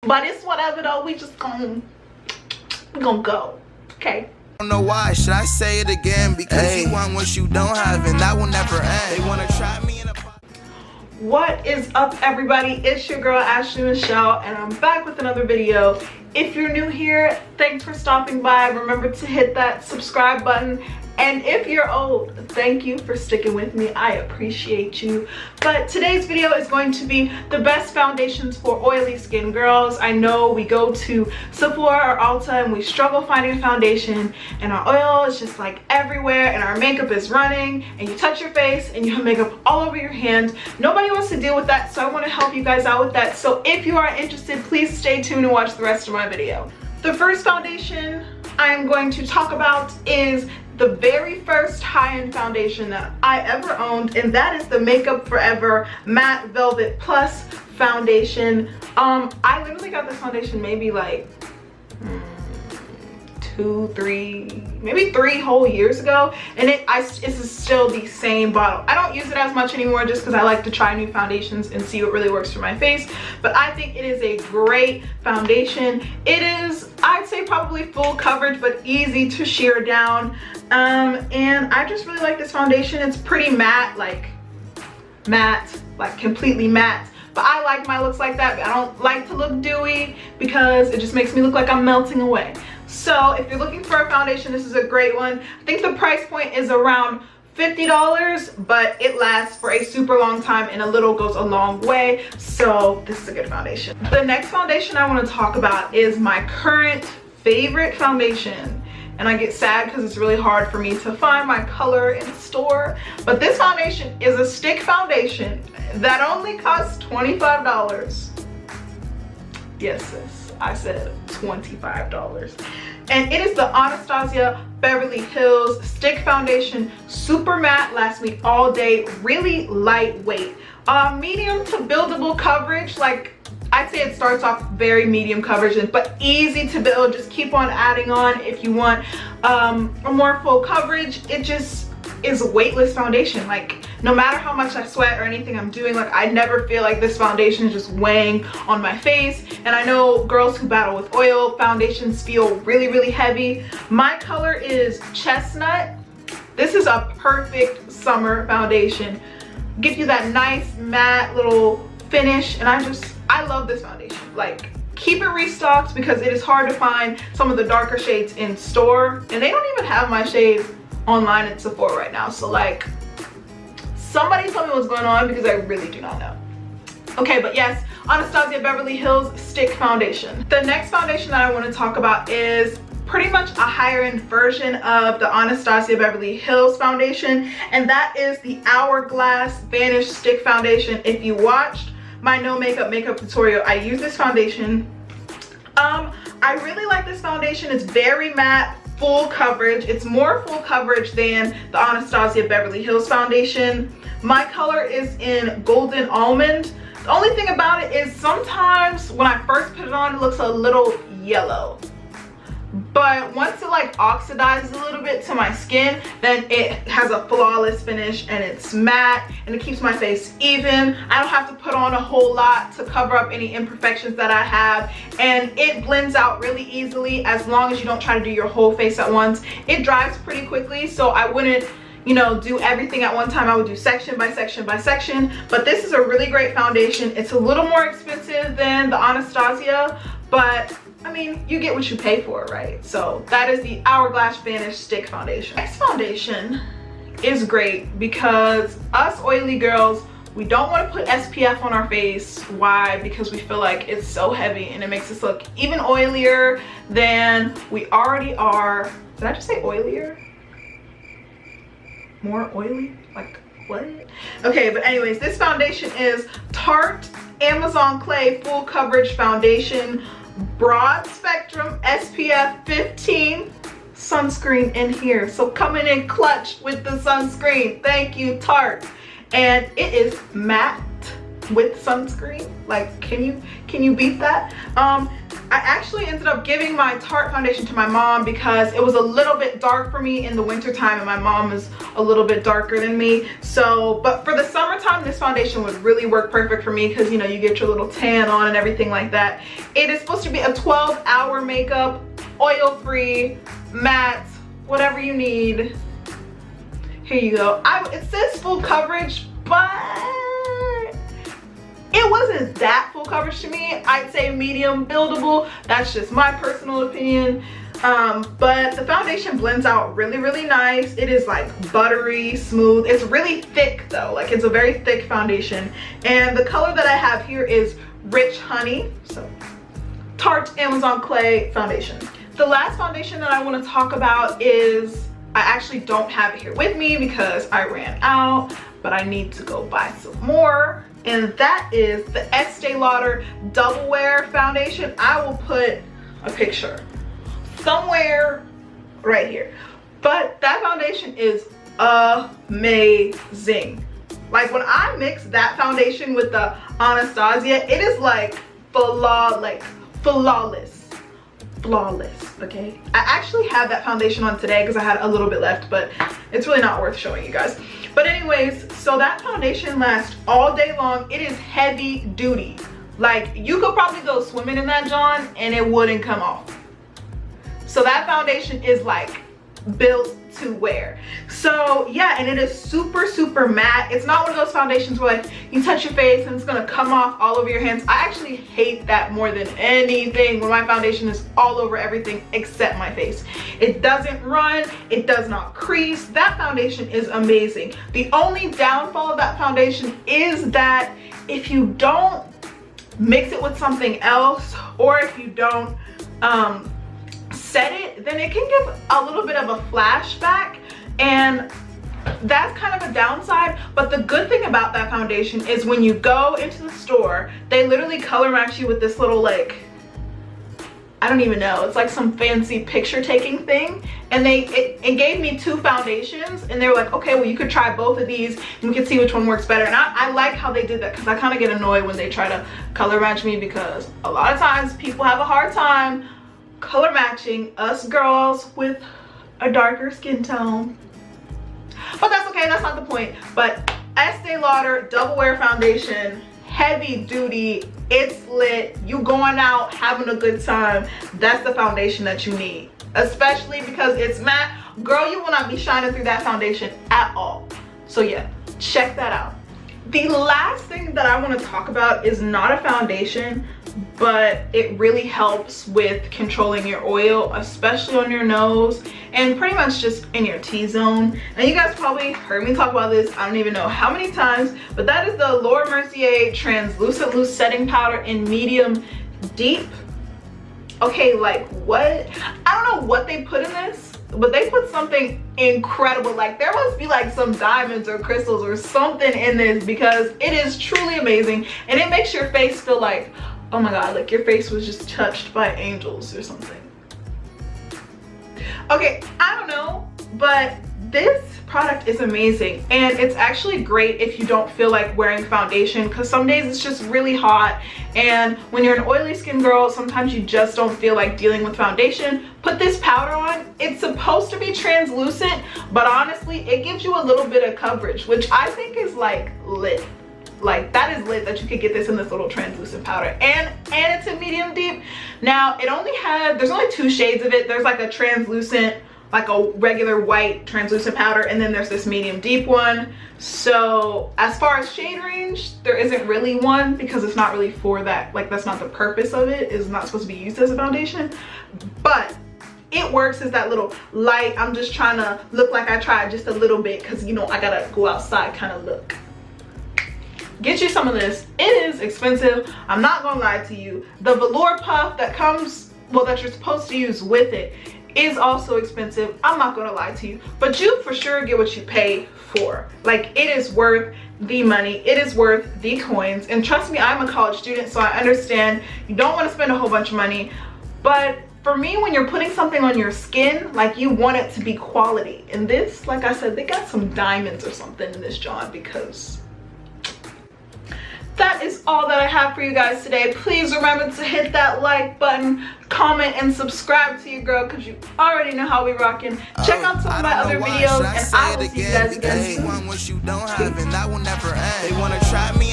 But it's whatever though, we gonna go, okay? I don't know why, should I say it again? Because you want what you don't have and that will never end. They wanna trap me in a... What is up, everybody? It's your girl Ashley Michelle, and I'm back with another video. If you're new here, thanks for stopping by. Remember to hit that subscribe button. And if you're old, thank you for sticking with me. I appreciate you. But today's video is going to be the best foundations for oily skin girls. I know we go to Sephora or Ulta and we struggle finding a foundation, and our oil is just like everywhere, and our makeup is running, and you touch your face and you have makeup all over your hand. Nobody wants to deal with that, so I want to help you guys out with that. So if you are interested, please stay tuned and watch the rest of my video. The first foundation I'm going to talk about is the very first high-end foundation that I ever owned, and that is the Makeup Forever Matte Velvet Plus foundation. I literally got this foundation maybe like 3 whole years ago, and it's still the same bottle. I don't use it as much anymore just because I like to try new foundations and see what really works for my face, but I think it is a great foundation. It is, I'd say, probably full coverage but easy to sheer down, and I just really like this foundation. It's pretty matte, like completely matte. But I like my looks like that, but I don't like to look dewy because it just makes me look like I'm melting away. So if you're looking for a foundation, this is a great one. I think the price point is around $50, but it lasts for a super long time, and a little goes a long way. So this is a good foundation. The next foundation I want to talk about is my current favorite foundation. And I get sad because it's really hard for me to find my color in the store. But this foundation is a stick foundation that only costs $25. Yes, sis, I said $25. And it is the Anastasia Beverly Hills Stick Foundation. Super matte, lasts me all day, really lightweight. Medium to buildable coverage, like I'd say it starts off very medium coverage, but easy to build. Just keep on adding on if you want a more full coverage. It just is a weightless foundation. Like no matter how much I sweat or anything I'm doing, like I never feel like this foundation is just weighing on my face. And I know girls who battle with oil foundations feel really heavy. My color is chestnut. This is a perfect summer foundation. Gives you that nice matte little finish, and I love this foundation. Like, keep it restocked because it is hard to find some of the darker shades in store, and they don't even have my shade online at Sephora right now. So like, somebody tell me what's going on because I really do not know. Okay, but yes, Anastasia Beverly Hills Stick Foundation. The next foundation that I want to talk about is pretty much a higher end version of the Anastasia Beverly Hills foundation, and that is the Hourglass Vanish Stick Foundation. If you watched my no makeup tutorial, I use this foundation. I really like this foundation. It's very matte, full coverage. It's more full coverage than the Anastasia Beverly Hills foundation. My color is in Golden Almond. The only thing about it is sometimes when I first put it on, it looks a little yellow. But once it like oxidizes a little bit to my skin, then it has a flawless finish, and it's matte, and it keeps my face even. I don't have to put on a whole lot to cover up any imperfections that I have, and it blends out really easily as long as you don't try to do your whole face at once. It dries pretty quickly, so I wouldn't, you know, do everything at one time. I would do section by section by section. But this is a really great foundation. It's a little more expensive than the Anastasia, but I mean, you get what you pay for, right? So that is the Hourglass Vanish Stick Foundation. Next foundation is great because us oily girls, we don't want to put SPF on our face. Why? Because we feel like it's so heavy and it makes us look even oilier than we already are. Did I just say oilier? More oily? Like what? Okay, but anyways, this foundation is Tarte Amazon Clay Full Coverage Foundation, broad spectrum, SPF 15, sunscreen in here. So coming in clutch with the sunscreen. Thank you, Tarte. And it is matte with sunscreen. Like, can you beat that? I actually ended up giving my Tarte foundation to my mom because it was a little bit dark for me in the winter time, and my mom is a little bit darker than me. So, but for the summertime, this foundation would really work perfect for me because, you know, you get your little tan on and everything like that. It is supposed to be a 12-hour makeup, oil-free, matte, whatever you need. Here you go. It says full coverage, but it wasn't that full coverage to me. I'd say medium buildable. That's just my personal opinion. But the foundation blends out really, really nice. It is like buttery smooth. It's really thick though. Like, it's a very thick foundation. And the color that I have here is Rich Honey. So Tarte Amazon Clay foundation. The last foundation that I want to talk about is, I actually don't have it here with me because I ran out, but I need to go buy some more. And that is the Este Lauder Double Wear Foundation. I will put a picture somewhere right here. But that foundation is amazing. Like, when I mix that foundation with the Anastasia, it is like flawless, okay? I actually have that foundation on today because I had a little bit left, but it's really not worth showing you guys. But anyways, so that foundation lasts all day long. It is heavy duty. Like, you could probably go swimming in that John and it wouldn't come off. So that foundation is like built to wear. So yeah, and it is super, super matte. It's not one of those foundations where like you touch your face and it's gonna come off all over your hands. I actually hate that more than anything, when my foundation is all over everything except my face. It doesn't run, it does not crease. That foundation is amazing. The only downfall of that foundation is that if you don't mix it with something else, or if you don't set it, then it can give a little bit of a flashback, and that's kind of a downside. But the good thing about that foundation is when you go into the store, they literally color match you with this little, like, I don't even know, it's like some fancy picture taking thing. And it gave me 2 foundations, and they were like, okay, well, you could try both of these and we can see which one works better. And I like how they did that, because I kind of get annoyed when they try to color match me, because a lot of times people have a hard time color matching us girls with a darker skin tone. But that's okay, that's not the point. But Este Lauder Double Wear Foundation, heavy duty, it's lit, you going out having a good time. That's the foundation that you need, especially because it's matte. Girl, you will not be shining through that foundation at all. So yeah, check that out. The last thing that I want to talk about is not a foundation, but it really helps with controlling your oil, especially on your nose and pretty much just in your T-zone. And you guys probably heard me talk about this, I don't even know how many times, but that is the Laura Mercier Translucent Loose Setting Powder in medium deep. Okay, like, what? I don't know what they put in this, but they put something incredible. Like, there must be like some diamonds or crystals or something in this, because it is truly amazing, and it makes your face feel like, oh my god, like your face was just touched by angels or something. Okay, I don't know, but this product is amazing, and it's actually great if you don't feel like wearing foundation, because some days it's just really hot, and when you're an oily skin girl, sometimes you just don't feel like dealing with foundation. Put this powder on. It's supposed to be translucent, but honestly it gives you a little bit of coverage, which I think is like lit. Like, that is lit that you could get this in this little translucent powder, and it's a medium deep. Now there's only 2 shades of it. There's like a translucent, like a regular white translucent powder, and then there's this medium deep one. So as far as shade range, there isn't really one, because it's not really for that, like that's not the purpose of it. It's not supposed to be used as a foundation, but it works as that little light. I'm just trying to look like I tried just a little bit, because you know I gotta go outside kind of look. Get you some of this. It is expensive, I'm not gonna lie to you. The velour puff that comes, well, that you're supposed to use with it, is also expensive. I'm not gonna lie to you, but you for sure get what you pay for. Like, it is worth the money, it is worth the coins. And trust me, I'm a college student, so I understand you don't want to spend a whole bunch of money, but for me, when you're putting something on your skin, like, you want it to be quality. And this, like I said, they got some diamonds or something in this John, because that is all that I have for you guys today. Please remember to hit that like button, comment, and subscribe to your girl, because you already know how we rockin'. Check out some of my other videos, and I will see you guys again soon. What you don't have, and that will never end. They wanna trap me